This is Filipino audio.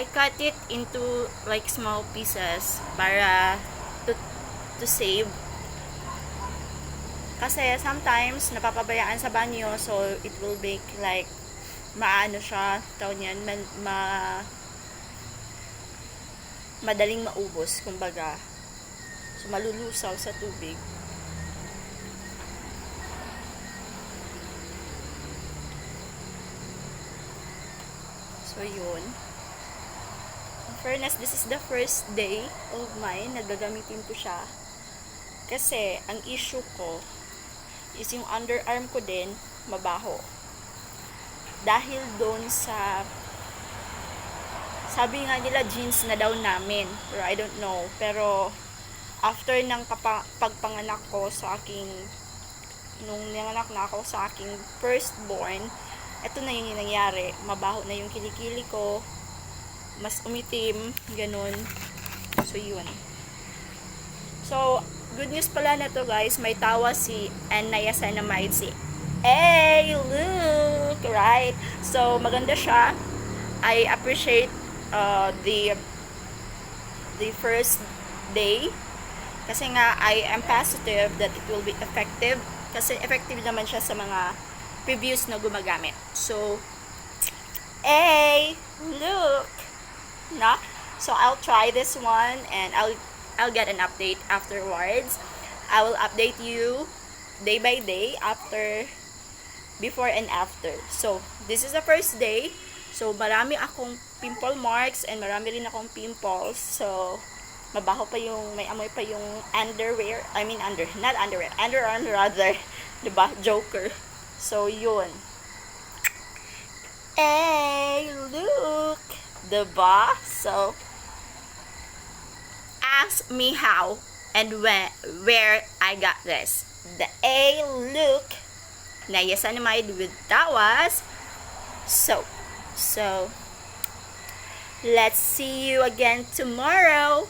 I cut it into like small pieces para to save. Kasi sometimes napapabayaan sa banyo, so it will make like maano siya, tawag niyan, madaling maubos, kumbaga. So malulusaw sa tubig. So yun. In fairness, this is the first day of mine na gagamitin ko siya. Kasi ang issue ko is yung underarm ko din mabaho. Dahil doon sa sabi nga nila jeans na daw namin, pero I don't know. Pero after ng pagpanganak ko sa aking nung nanganak na ako sa aking firstborn, eto na yung nangyari. Mabaho na yung kilikili ko, mas umitim, ganun. So yun. So good news pala na to, guys. May tawa si niacinamide, si hey, look! Right? So, maganda siya. I appreciate the first day. Kasi nga, I am positive that it will be effective. Kasi effective naman siya sa mga previous na gumagamit. So, hey, look! Na? So, I'll try this one and I'll get an update afterwards. I will update you day by day before and after. So, this is the first day. So, marami akong pimple marks and marami rin akong pimples. So, mabaho pa yung, may amoy pa yung underwear. I mean, not underwear. Underarm rather. Diba? Joker. So, yun. Hey, look! Diba? So, ask me how and where I got this. The look niacinamide with tawas. So let's see you again tomorrow.